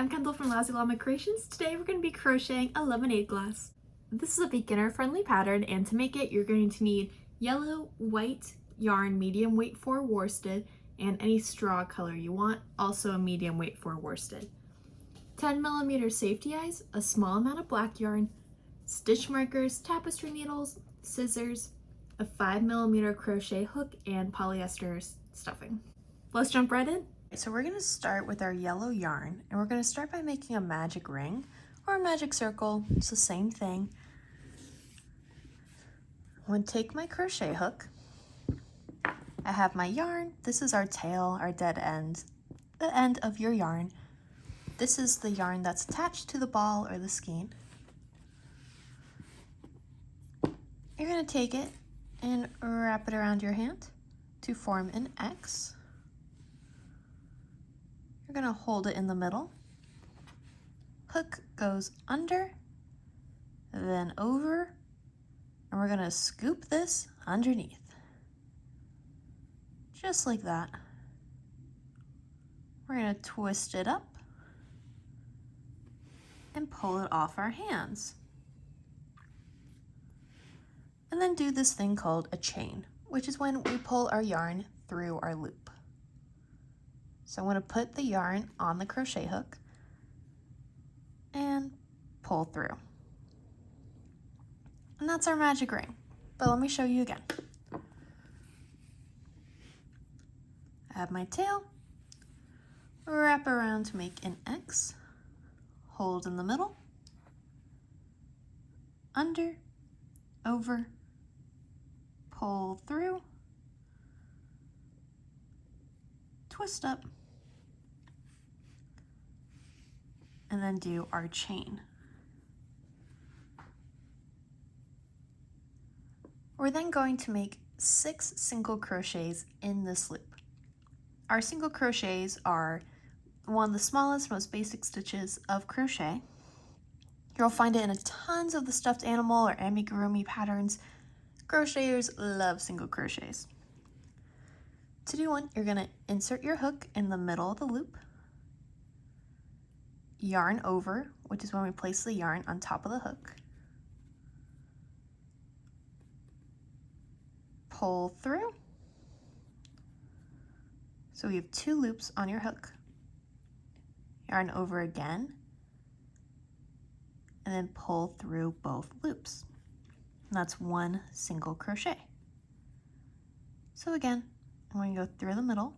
I'm Kendall from Lousy Llama Creations. Today we're going to be crocheting a lemonade glass. This is a beginner-friendly pattern, and to make it you're going to need yellow, white yarn, medium weight for worsted, and any straw color you want, also a medium weight for worsted. 10mm safety eyes, a small amount of black yarn, stitch markers, tapestry needles, scissors, a 5mm crochet hook, and polyester stuffing. Let's jump right in. So we're going to start with our yellow yarn, and we're going to start by making a magic ring or a magic circle. It's the same thing. I'm going to take my crochet hook. I have my yarn. This is our tail, our dead end, the end of your yarn. This is the yarn that's attached to the ball or the skein. You're going to take it and wrap it around your hand to form an X. You're going to hold it in the middle. Hook goes under, then over, and we're going to scoop this underneath. Just like that. We're going to twist it up and pull it off our hands. And then do this thing called a chain, which is when we pull our yarn through our loop. So I'm going to put the yarn on the crochet hook and pull through. And that's our magic ring. But let me show you again. I have my tail, wrap around to make an X, hold in the middle, under, over, pull through, twist up, and then do our chain. We're then going to make 6 single crochets in this loop. Our single crochets are one of the smallest, most basic stitches of crochet. You'll find it in tons of the stuffed animal or amigurumi patterns. Crocheters love single crochets. To do one, you're going to insert your hook in the middle of the loop, yarn over, which is when we place the yarn on top of the hook, pull through. So we have 2 loops on your hook, yarn over again, and then pull through both loops. And that's 1 single crochet. So again, I'm going to go through the middle,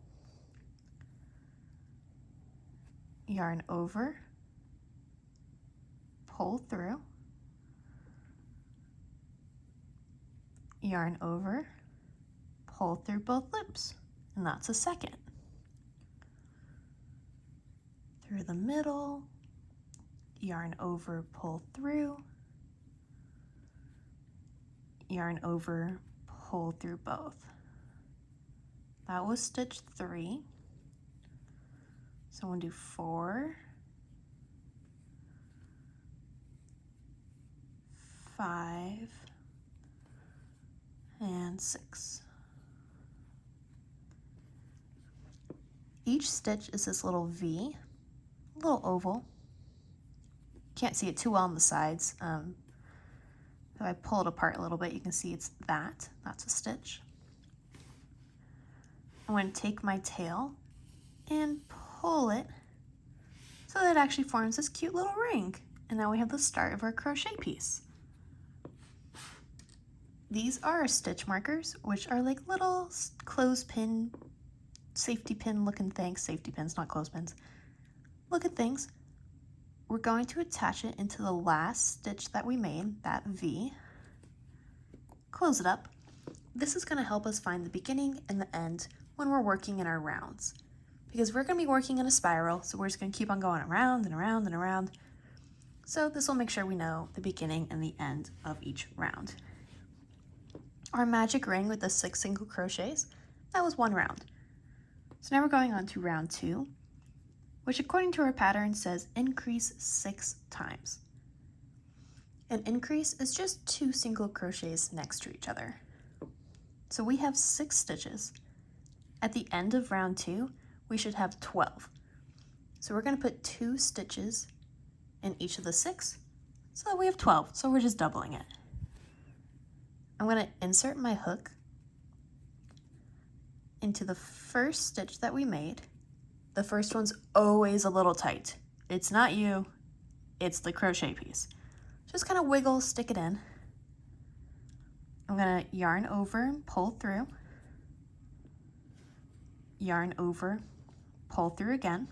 yarn over, pull through, yarn over, pull through both loops, and that's a second. Through the middle, yarn over, pull through, yarn over, pull through both. That was stitch 3. So I'm going to do 4, 5, and 6. Each stitch is this little V, a little oval. Can't see it too well on the sides. If I pull it apart a little bit, you can see that's a stitch. I'm going to take my tail and pull it so that it actually forms this cute little ring. And now we have the start of our crochet piece. These are our stitch markers, which are like little clothespin, safety pin looking things. Safety pins, not clothespins. Looking things. We're going to attach it into the last stitch that we made, that V. Close it up. This is going to help us find the beginning and the end when we're working in our rounds. Because we're going to be working in a spiral, so we're just going to keep on going around and around and around. So this will make sure we know the beginning and the end of each round. Our magic ring with the 6 single crochets, that was 1 round. So now we're going on to round 2, which according to our pattern says increase 6 times. An increase is just 2 single crochets next to each other. So we have 6 stitches. At the end of round 2, we should have 12. So we're going to put 2 stitches in each of the 6, so that we have 12, so we're just doubling it. I'm going to insert my hook into the first stitch that we made. The first one's always a little tight. It's not you, it's the crochet piece. Just kind of wiggle, stick it in. I'm going to yarn over and pull through. Yarn over, pull through again.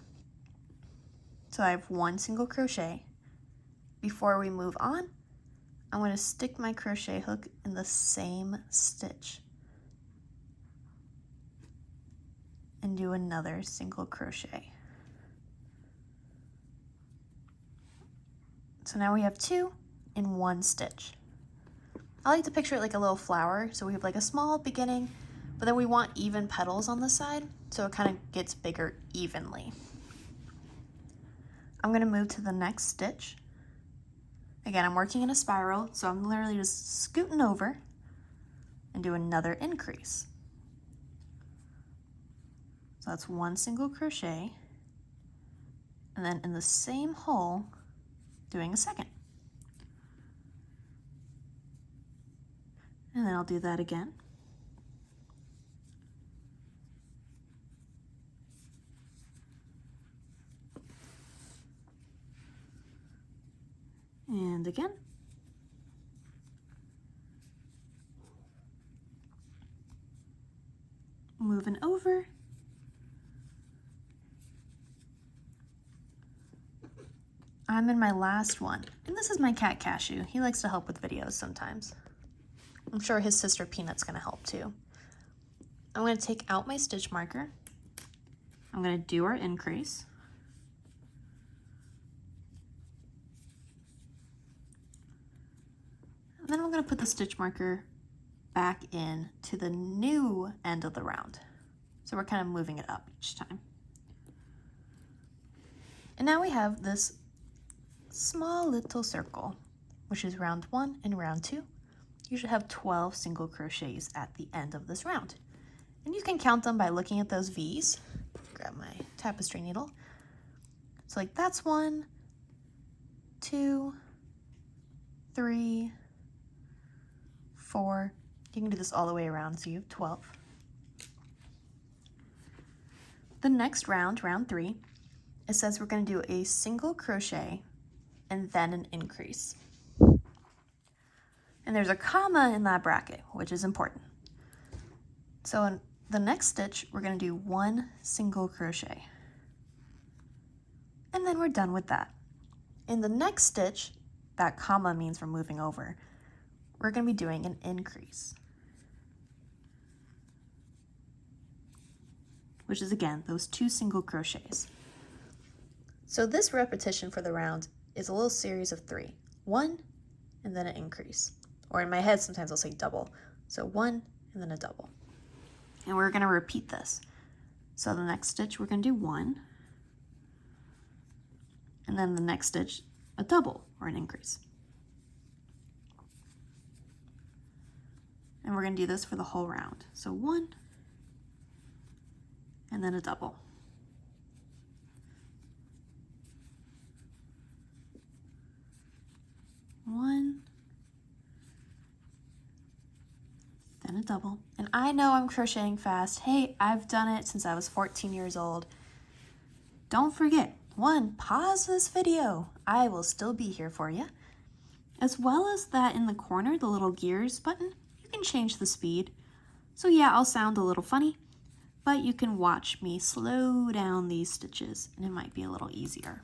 So I have 1 single crochet. Before we move on, I'm going to stick my crochet hook in the same stitch and do another single crochet. So now we have 2 in 1 stitch. I like to picture it like a little flower, so we have like a small beginning, but then we want even petals on the side, so it kind of gets bigger evenly. I'm going to move to the next stitch. Again, I'm working in a spiral, so I'm literally just scooting over and do another increase. So that's 1 single crochet, and then in the same hole, doing a second. And then I'll do that again. And again. Moving over. I'm in my last one, and this is my cat Cashew. He likes to help with videos sometimes. I'm sure his sister Peanut's gonna help too. I'm gonna take out my stitch marker. I'm gonna do our increase. And then I'm gonna put the stitch marker back in to the new end of the round. So we're kind of moving it up each time. And now we have this small little circle, which is round 1 and round 2. You should have 12 single crochets at the end of this round. And you can count them by looking at those V's. Grab my tapestry needle. So like that's 1, 2, 3, 4. You can do this all the way around, so you have 12. The next round, round 3, it says we're going to do a single crochet and then an increase. And there's a comma in that bracket, which is important. So in the next stitch, we're going to do 1 single crochet. And then we're done with that. In the next stitch, that comma means we're moving over. We're going to be doing an increase, which is again those 2 single crochets. So this repetition for the round is a little series of 3. 1 and then an increase. Or in my head, sometimes I'll say double. So 1 and then a double. And we're going to repeat this. So the next stitch, we're going to do 1. And then the next stitch, a double or an increase. And we're going to do this for the whole round. So 1 and then a double. One, then a double. And I know I'm crocheting fast. Hey, I've done it since I was 14 years old. Don't forget, 1, pause this video. I will still be here for you. As well as that in the corner, the little gears button, you can change the speed. So yeah, I'll sound a little funny, but you can watch me slow down these stitches and it might be a little easier.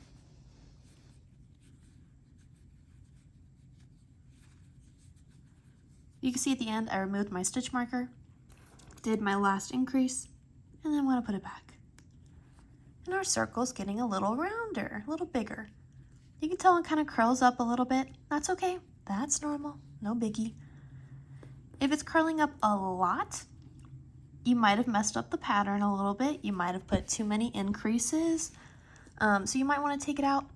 You can see at the end, I removed my stitch marker, did my last increase, and then I'm going to put it back. And our circle's getting a little rounder, a little bigger. You can tell it kind of curls up a little bit. That's okay. That's normal. No biggie. If it's curling up a lot, you might have messed up the pattern a little bit. You might have put too many increases. So you might want to take it out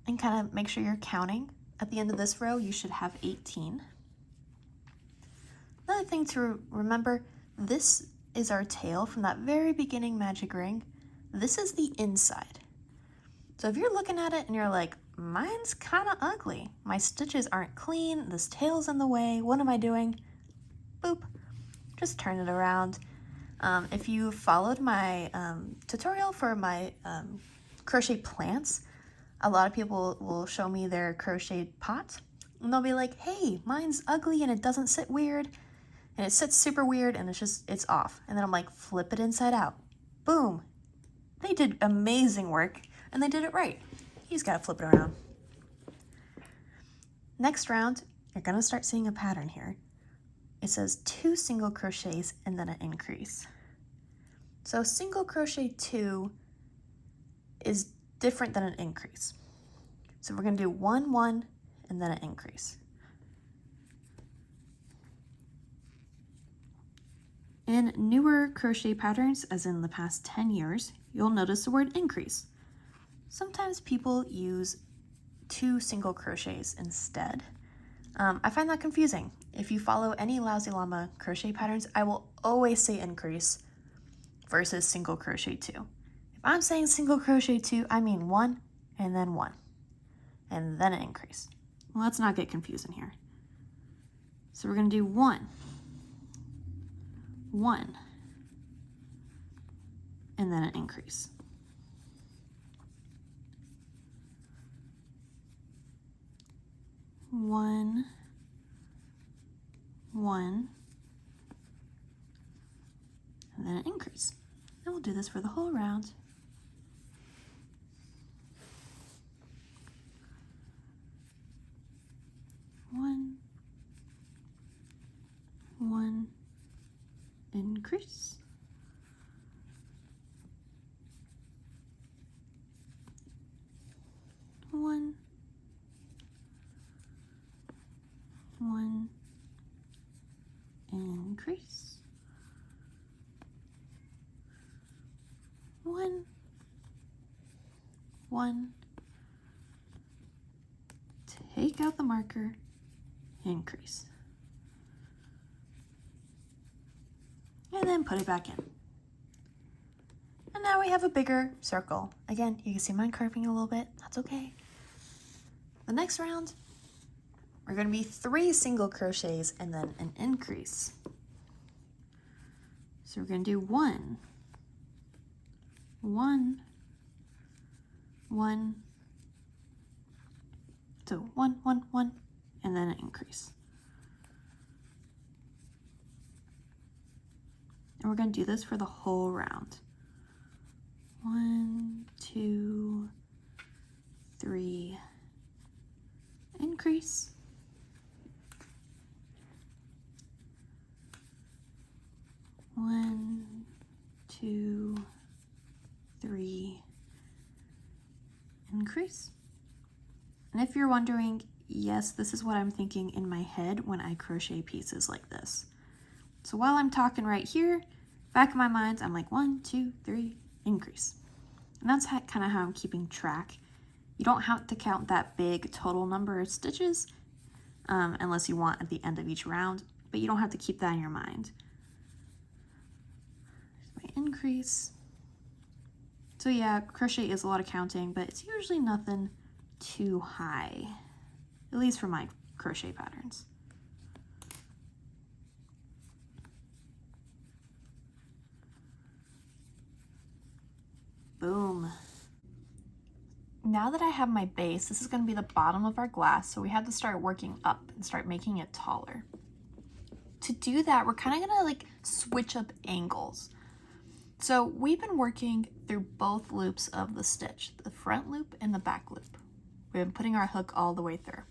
and kind of make sure you're counting. At the end of this row, you should have 18. Another thing to remember, this is our tail from that very beginning magic ring. This is the inside. So if you're looking at it and you're like, mine's kind of ugly, my stitches aren't clean, this tail's in the way, what am I doing? Boop, just turn it around. If you followed my tutorial for my crochet plants, a lot of people will show me their crocheted pot and they'll be like, hey, mine's ugly and it doesn't sit weird and it sits super weird and it's off. And then I'm like, flip it inside out. Boom. They did amazing work and they did it right. You just gotta flip it around. Next round, you're gonna start seeing a pattern here. It says 2 single crochets and then an increase. So single crochet 2 is different than an increase. So we're gonna do 1, 1, and then an increase. In newer crochet patterns, as in the past 10 years, you'll notice the word increase. Sometimes people use 2 single crochets instead. I find that confusing. If you follow any Lousy Llama crochet patterns, I will always say increase versus single crochet 2. If I'm saying single crochet 2, I mean 1 and then 1 and then an increase. Well, let's not get confusing here. So we're going to do 1, 1, and then an increase. 1, 1, and then an increase. And we'll do this for the whole round. One, 1, increase. 1, 1, increase. 1, 1, take out the marker, increase. And then put it back in. And now we have a bigger circle. Again, you can see mine curving a little bit, that's okay. The next round, we're going to be 3 single crochets and then an increase. So we're going to do 1, 1, 1, so 1, 1, 1, and then an increase. And we're going to do this for the whole round. 1, 2, 3, increase. 1, 2, 3, increase. And if you're wondering, yes, this is what I'm thinking in my head when I crochet pieces like this. So while I'm talking right here, back in my mind, I'm like 1, 2, 3, increase. And that's kind of how I'm keeping track. You don't have to count that big total number of stitches unless you want at the end of each round, but you don't have to keep that in your mind. There's my increase. So yeah, crochet is a lot of counting, but it's usually nothing too high, at least for my crochet patterns. Boom. Now that I have my base, this is going to be the bottom of our glass, so we have to start working up and start making it taller. To do that, we're kind of going to like switch up angles. So we've been working through both loops of the stitch, the front loop and the back loop. We've been putting our hook all the way through.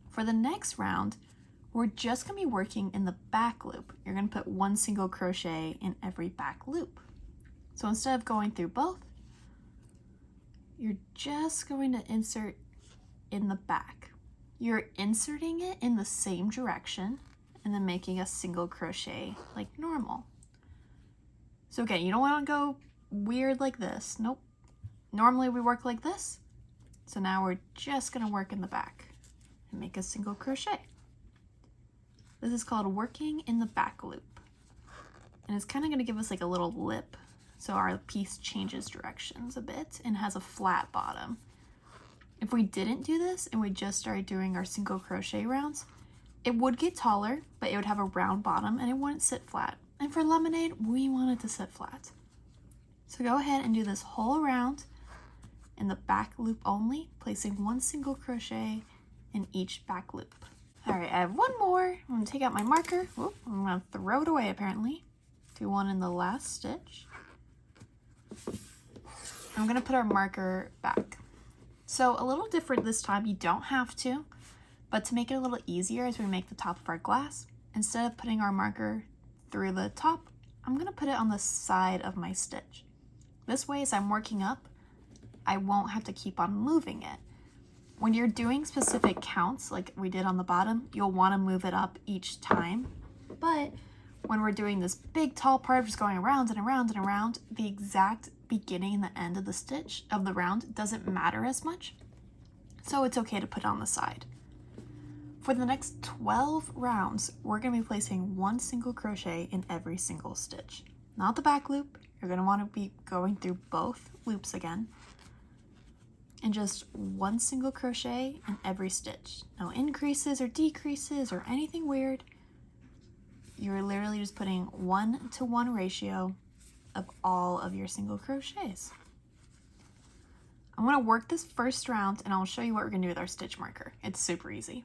For the next round, we're just going to be working in the back loop. You're going to put 1 single crochet in every back loop. So instead of going through both, you're just going to insert in the back. You're inserting it in the same direction and then making a single crochet like normal. So again, you don't want to go weird like this. Nope. Normally we work like this. So now we're just going to work in the back and make a single crochet. This is called working in the back loop. And it's kind of going to give us like a little lip so our piece changes directions a bit and has a flat bottom. If we didn't do this and we just started doing our single crochet rounds, it would get taller, but it would have a round bottom and it wouldn't sit flat. And for lemonade, we want it to sit flat. So go ahead and do this whole round in the back loop only, placing 1 single crochet in each back loop. All right, I have one more. I'm gonna take out my marker. Whoop, I'm gonna throw it away apparently. Do one in the last stitch. I'm gonna put our marker back. So a little different this time, you don't have to, but to make it a little easier as we make the top of our glass, instead of putting our marker through the top, I'm gonna put it on the side of my stitch. This way, as I'm working up, I won't have to keep on moving it. When you're doing specific counts, like we did on the bottom, you'll wanna move it up each time, but when we're doing this big tall part of just going around and around and around, the exact beginning and the end of the stitch of the round doesn't matter as much, so it's okay to put it on the side. For the next 12 rounds, we're going to be placing 1 single crochet in every single stitch. Not the back loop, you're going to want to be going through both loops again, and just 1 single crochet in every stitch. No increases or decreases or anything weird. You're literally just putting 1-to-1 ratio of all of your single crochets. I'm going to work this first round and I'll show you what we're going to do with our stitch marker. It's super easy.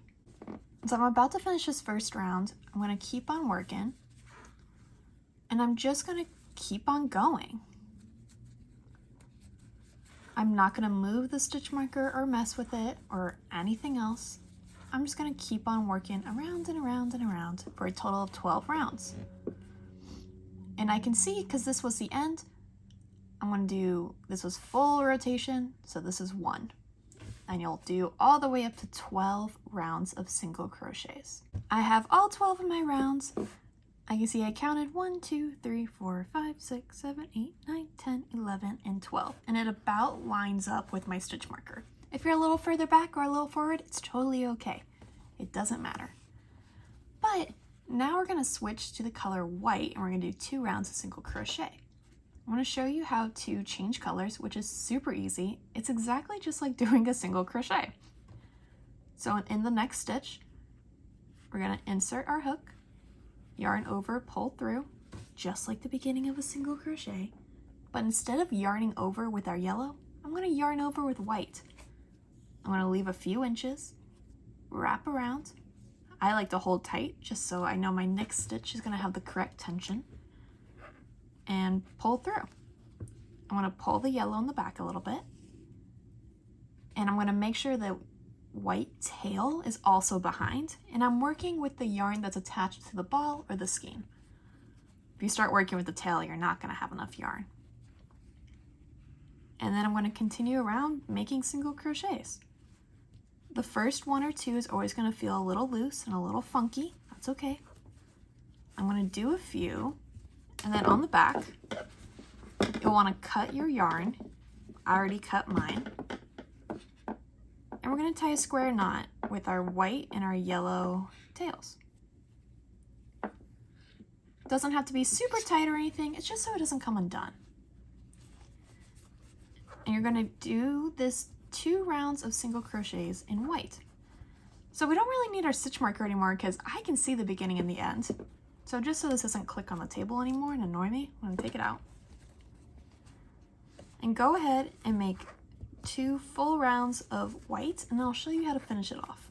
So I'm about to finish this first round. I'm going to keep on working and I'm just going to keep on going. I'm not going to move the stitch marker or mess with it or anything else. I'm just going to keep on working around and around and around for a total of 12 rounds. And I can see, because this was the end, I'm going to do, this was full rotation, so this is 1. And you'll do all the way up to 12 rounds of single crochets. I have all 12 of my rounds. I can see I counted 1, 2, 3, 4, 5, 6, 7, 8, 9, 10, 11, and 12. And it about lines up with my stitch marker. If you're a little further back or a little forward, it's totally okay. It doesn't matter. But now we're going to switch to the color white and we're going to do 2 rounds of single crochet. I want to show you how to change colors, which is super easy. It's exactly just like doing a single crochet. So in the next stitch, we're going to insert our hook, yarn over, pull through, just like the beginning of a single crochet. But instead of yarning over with our yellow, I'm going to yarn over with white. I'm going to leave a few inches, wrap around. I like to hold tight just so I know my next stitch is going to have the correct tension, and pull through. I'm going to pull the yellow in the back a little bit, and I'm going to make sure the white tail is also behind, and I'm working with the yarn that's attached to the ball or the skein. If you start working with the tail, you're not going to have enough yarn. And then I'm going to continue around making single crochets. The first 1 or 2 is always going to feel a little loose and a little funky. That's okay. I'm going to do a few, and then on the back, you'll want to cut your yarn. I already cut mine. And we're going to tie a square knot with our white and our yellow tails. Doesn't have to be super tight or anything. It's just so it doesn't come undone. And you're going to do this 2 rounds of single crochets in white. So we don't really need our stitch marker anymore because I can see the beginning and the end. So just so this doesn't click on the table anymore and annoy me, I'm going to take it out. And go ahead and make 2 full rounds of white, and I'll show you how to finish it off.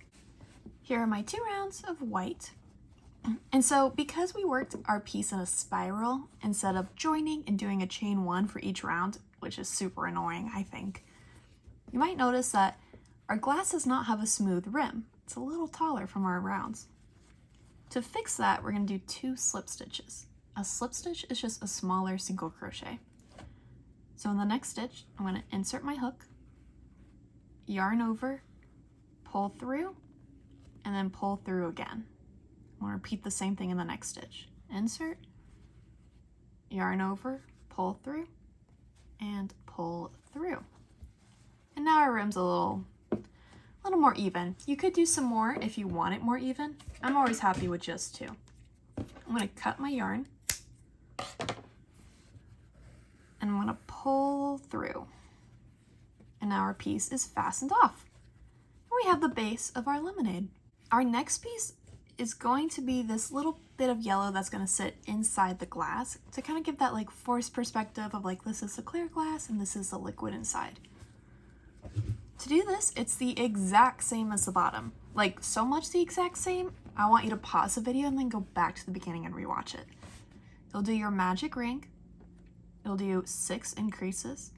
Here are my 2 rounds of white. And so because we worked our piece in a spiral instead of joining and doing a chain 1 for each round, which is super annoying, I think, you might notice that our glass does not have a smooth rim. It's a little taller from our rounds. To fix that, we're going to do 2 slip stitches. A slip stitch is just a smaller single crochet. So in the next stitch, I'm going to insert my hook, yarn over, pull through, and then pull through again. I'm going to repeat the same thing in the next stitch. Insert, yarn over, pull through, and pull through. And now our rim's a little more even. You could do some more if you want it more even. I'm always happy with just 2. I'm going to cut my yarn, and I'm going to pull through. And now our piece is fastened off. And we have the base of our lemonade. Our next piece is going to be this little bit of yellow that's going to sit inside the glass to kind of give that like forced perspective of like this is the clear glass and this is the liquid inside. To do this, it's the exact same as the bottom. Like so much the exact same, I want you to pause the video and then go back to the beginning and rewatch it. You'll do your magic ring. You'll do 6 increases.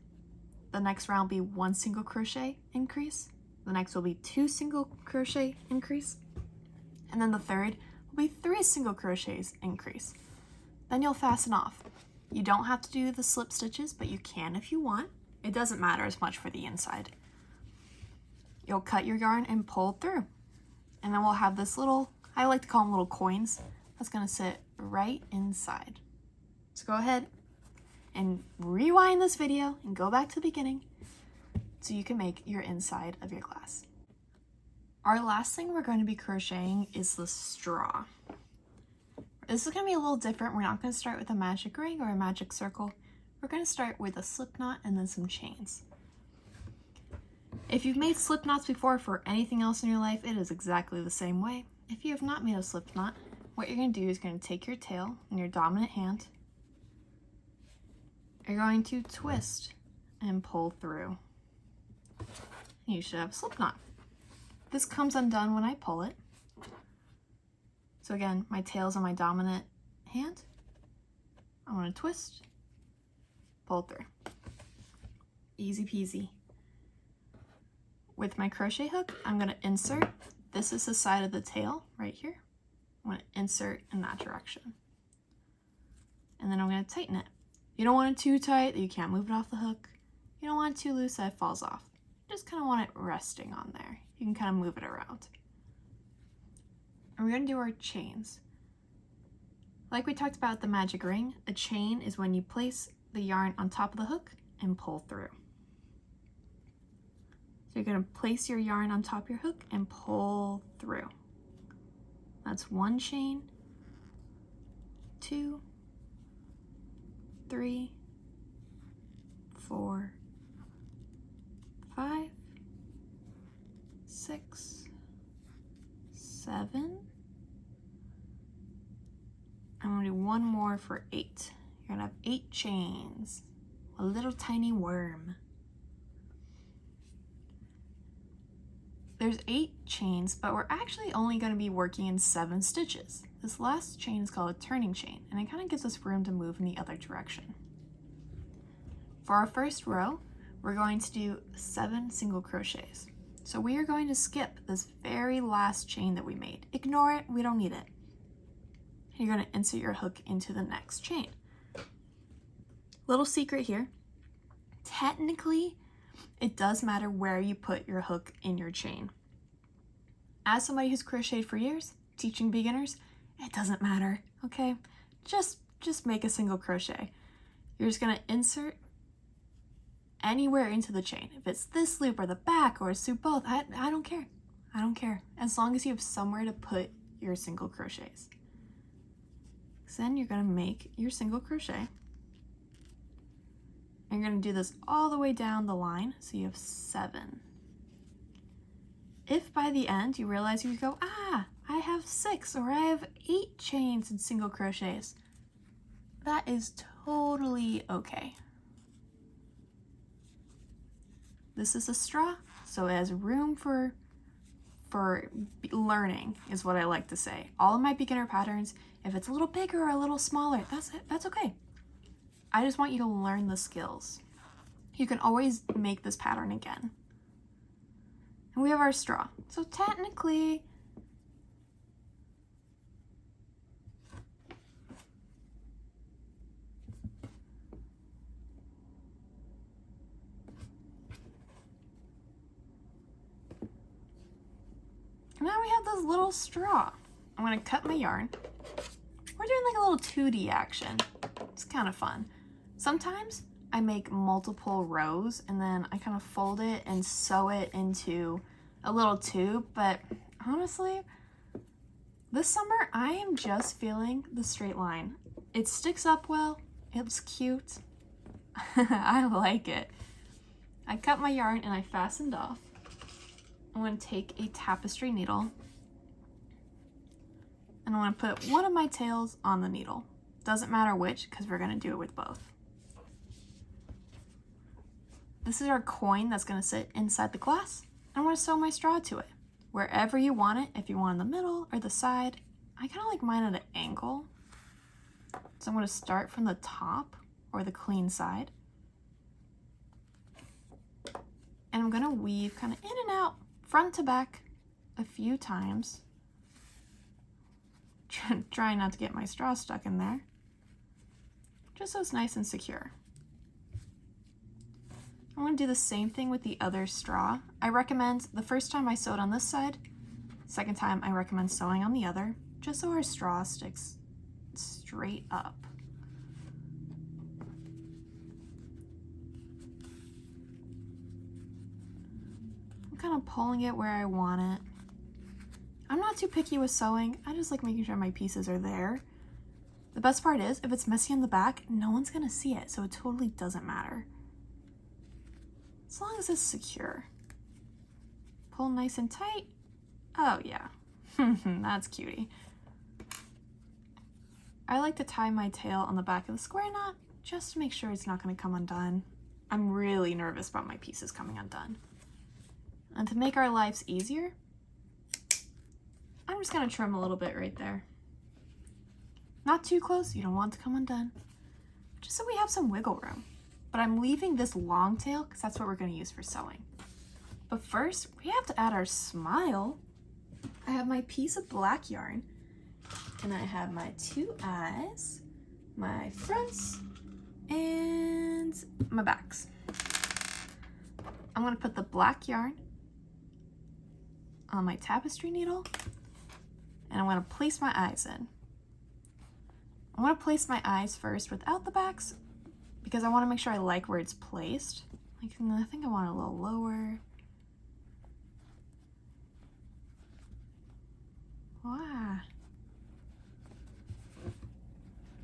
The next round will be 1 single crochet increase. The next will be 2 single crochet increase. And then the third will be 3 single crochets increase. Then you'll fasten off. You don't have to do the slip stitches, but you can if you want. It doesn't matter as much for the inside. You'll cut your yarn and pull through. And then we'll have this little, I like to call them little coins, that's gonna sit right inside. So go ahead and rewind this video and go back to the beginning so you can make your inside of your glass. Our last thing we're going to be crocheting is the straw. This is going to be a little different. We're not going to start with a magic ring or a magic circle. We're going to start with a slip knot and then some chains. If you've made slip knots before for anything else in your life, it is exactly the same way. If you have not made a slip knot, what you're going to do is going to take your tail in your dominant hand. You're going to twist and pull through. You should have a slip knot. This comes undone when I pull it. So again, my tail's on my dominant hand. I want to twist, pull through. Easy peasy. With my crochet hook, I'm going to insert. This is the side of the tail right here. I'm going to insert in that direction. And then I'm going to tighten it. You don't want it too tight that you can't move it off the hook. You don't want it too loose that it falls off. You just kind of want it resting on there. You can kind of move it around. And we're going to do our chains. Like we talked about the magic ring, a chain is when you place the yarn on top of the hook and pull through. So you're going to place your yarn on top of your hook and pull through. That's 1 chain, 2, 3, 4, 5, 6, 7. I'm going to do 1 more for 8. You're going to have 8 chains. A little tiny worm. There's 8 chains, but we're actually only going to be working in 7 stitches. This last chain is called a turning chain, and it kind of gives us room to move in the other direction. For our first row, we're going to do 7 single crochets. So we are going to skip this very last chain that we made. Ignore it, we don't need it. You're going to insert your hook into the next chain. Little secret here, technically, it does matter where you put your hook in your chain. As somebody who's crocheted for years, teaching beginners, it doesn't matter, okay? Just make a single crochet. You're just gonna insert anywhere into the chain. If it's this loop or the back or it's through both, I don't care. I don't care. As long as you have somewhere to put your single crochets. So then you're gonna make your single crochet. And you're going to do this all the way down the line, so you have 7. If by the end you realize you go, I have 6 or I have 8 chains and single crochets, that is totally okay. This is a straw, so it has room for learning, is what I like to say. All of my beginner patterns, if it's a little bigger or a little smaller, that's okay. I just want you to learn the skills. You can always make this pattern again. And we have our straw. So technically, now we have this little straw. I'm gonna cut my yarn. We're doing like a little 2D action. It's kind of fun. Sometimes I make multiple rows and then I kind of fold it and sew it into a little tube, but honestly, this summer I am just feeling the straight line. It sticks up well, it's cute. I like it. I cut my yarn and I fastened off. I'm going to take a tapestry needle and I'm going to put one of my tails on the needle. Doesn't matter which, because we're going to do it with both. This is our coin that's going to sit inside the glass. I'm going to sew my straw to it. Wherever you want it, if you want in the middle or the side. I kind of like mine at an angle. So I'm going to start from the top or the clean side. And I'm going to weave kind of in and out, front to back, a few times. Trying not to get my straw stuck in there. Just so it's nice and secure. I'm going to do the same thing with the other straw. I recommend the first time I sewed on this side, second time I recommend sewing on the other, just so our straw sticks straight up. I'm kind of pulling it where I want it. I'm not too picky with sewing. I just like making sure my pieces are there. The best part is, if it's messy on the back, no one's gonna see it, so it totally doesn't matter. As long as it's secure. Pull nice and tight. Oh yeah, that's cutie. I like to tie my tail on the back of the square knot, just to make sure it's not gonna come undone. I'm really nervous about my pieces coming undone. And to make our lives easier, I'm just gonna trim a little bit right there. Not too close, you don't want it to come undone. Just so we have some wiggle room. But I'm leaving this long tail because that's what we're gonna use for sewing. But first, we have to add our smile. I have my piece of black yarn and I have my two eyes, my fronts, and my backs. I'm gonna put the black yarn on my tapestry needle and I'm going to place my eyes in. I want to place my eyes first without the backs because I want to make sure I like where it's placed. Like, I think I want it a little lower. Wow.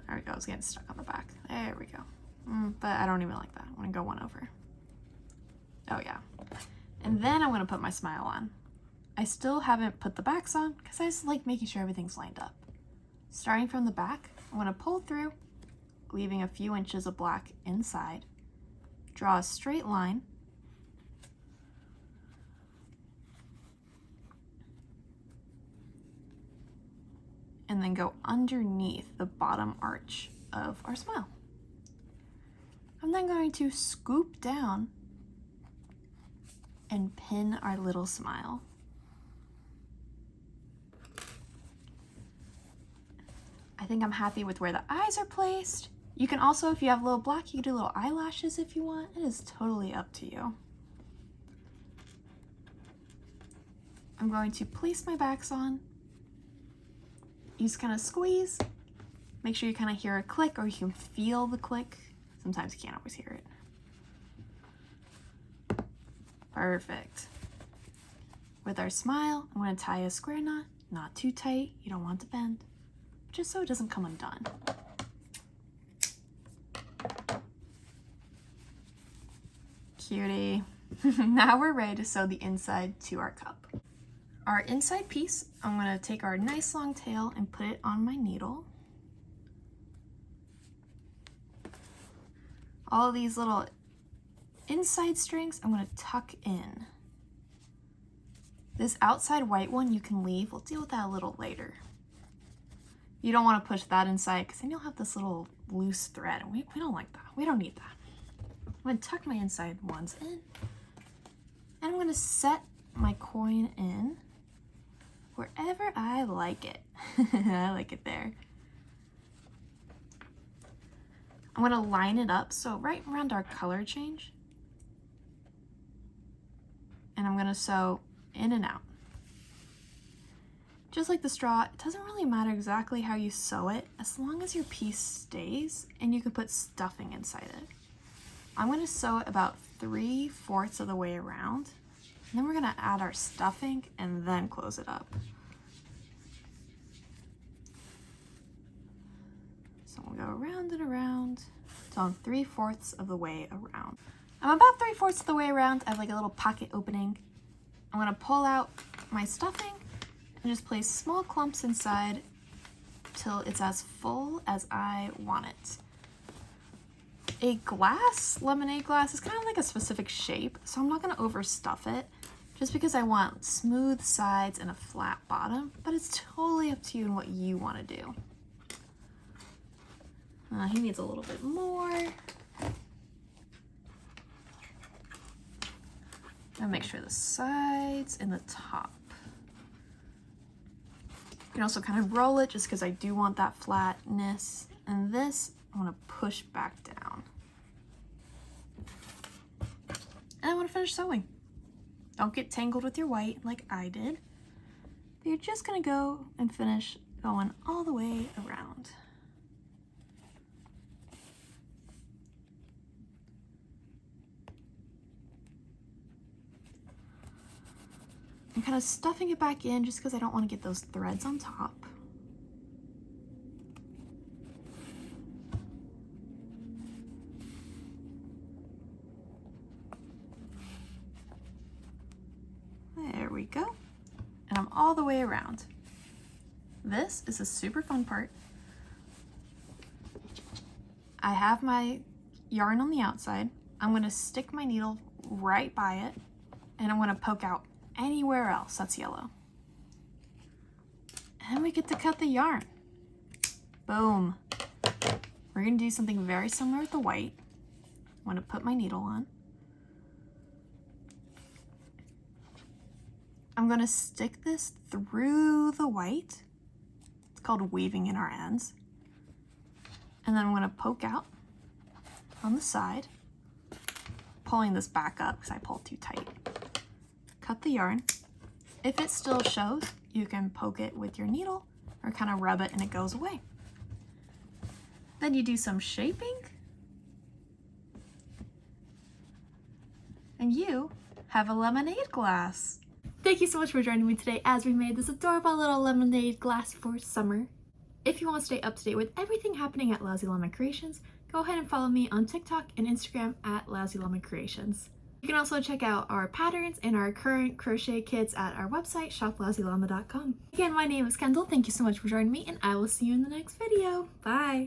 There we go, I was getting stuck on the back. There we go. But I don't even like that. I'm going to go one over. Oh yeah. And then I'm going to put my smile on. I still haven't put the backs on because I just like making sure everything's lined up. Starting from the back, I'm going to pull through, leaving a few inches of black inside. Draw a straight line. And then go underneath the bottom arch of our smile. I'm then going to scoop down and pin our little smile. I think I'm happy with where the eyes are placed. You can also, if you have a little black, you can do little eyelashes if you want. It is totally up to you. I'm going to place my backs on. You just kind of squeeze. Make sure you kind of hear a click or you can feel the click. Sometimes you can't always hear it. Perfect. With our smile, I'm going to tie a square knot, not too tight. You don't want to bend, just so it doesn't come undone. Cutie. Now we're ready to sew the inside to our cup. Our inside piece, I'm going to take our nice long tail and put it on my needle. All of these little inside strings, I'm going to tuck in. This outside white one you can leave. We'll deal with that a little later. You don't want to push that inside because then you'll have this little loose thread. We don't like that. We don't need that. I'm going to tuck my inside ones in. And I'm going to set my coin in wherever I like it. I like it there. I'm going to line it up so right around our color change. And I'm going to sew in and out. Just like the straw, it doesn't really matter exactly how you sew it as long as your piece stays and you can put stuffing inside it. I'm going to sew it about 3/4 of the way around. And then we're going to add our stuffing and then close it up. So we'll go around and around So I'm 3/4 of the way around. I'm about 3/4 of the way around. I have like a little pocket opening. I'm gonna pull out my stuffing and just place small clumps inside till it's as full as I want it. A glass, lemonade glass, is kind of like a specific shape, so I'm not gonna overstuff it just because I want smooth sides and a flat bottom, but it's totally up to you and what you wanna do. He needs a little bit more. And make sure the sides and the top. You can also kind of roll it just because I do want that flatness. And this, I want to push back down. And I want to finish sewing. Don't get tangled with your white like I did. But you're just going to go and finish going all the way around. I'm kind of stuffing it back in just because I don't want to get those threads on top. There we go. And I'm all the way around. This is a super fun part. I have my yarn on the outside. I'm going to stick my needle right by it, and I'm going to poke out anywhere else that's yellow. And we get to cut the yarn. Boom. We're going to do something very similar with the white. I'm going to put my needle on. I'm going to stick this through the white. It's called weaving in our ends. And then I'm going to poke out on the side, pulling this back up because I pulled too tight. Cut the yarn. If it still shows, you can poke it with your needle or kind of rub it and it goes away. Then you do some shaping and you have a lemonade glass. Thank you so much for joining me today as we made this adorable little lemonade glass for summer. If you want to stay up to date with everything happening at Lousy Llama Creations, go ahead and follow me on TikTok and Instagram at Lousy Llama Creations. You can also check out our patterns and our current crochet kits at our website, shoplousyllama.com. Again, my name is Kendall. Thank you so much for joining me, and I will see you in the next video. Bye!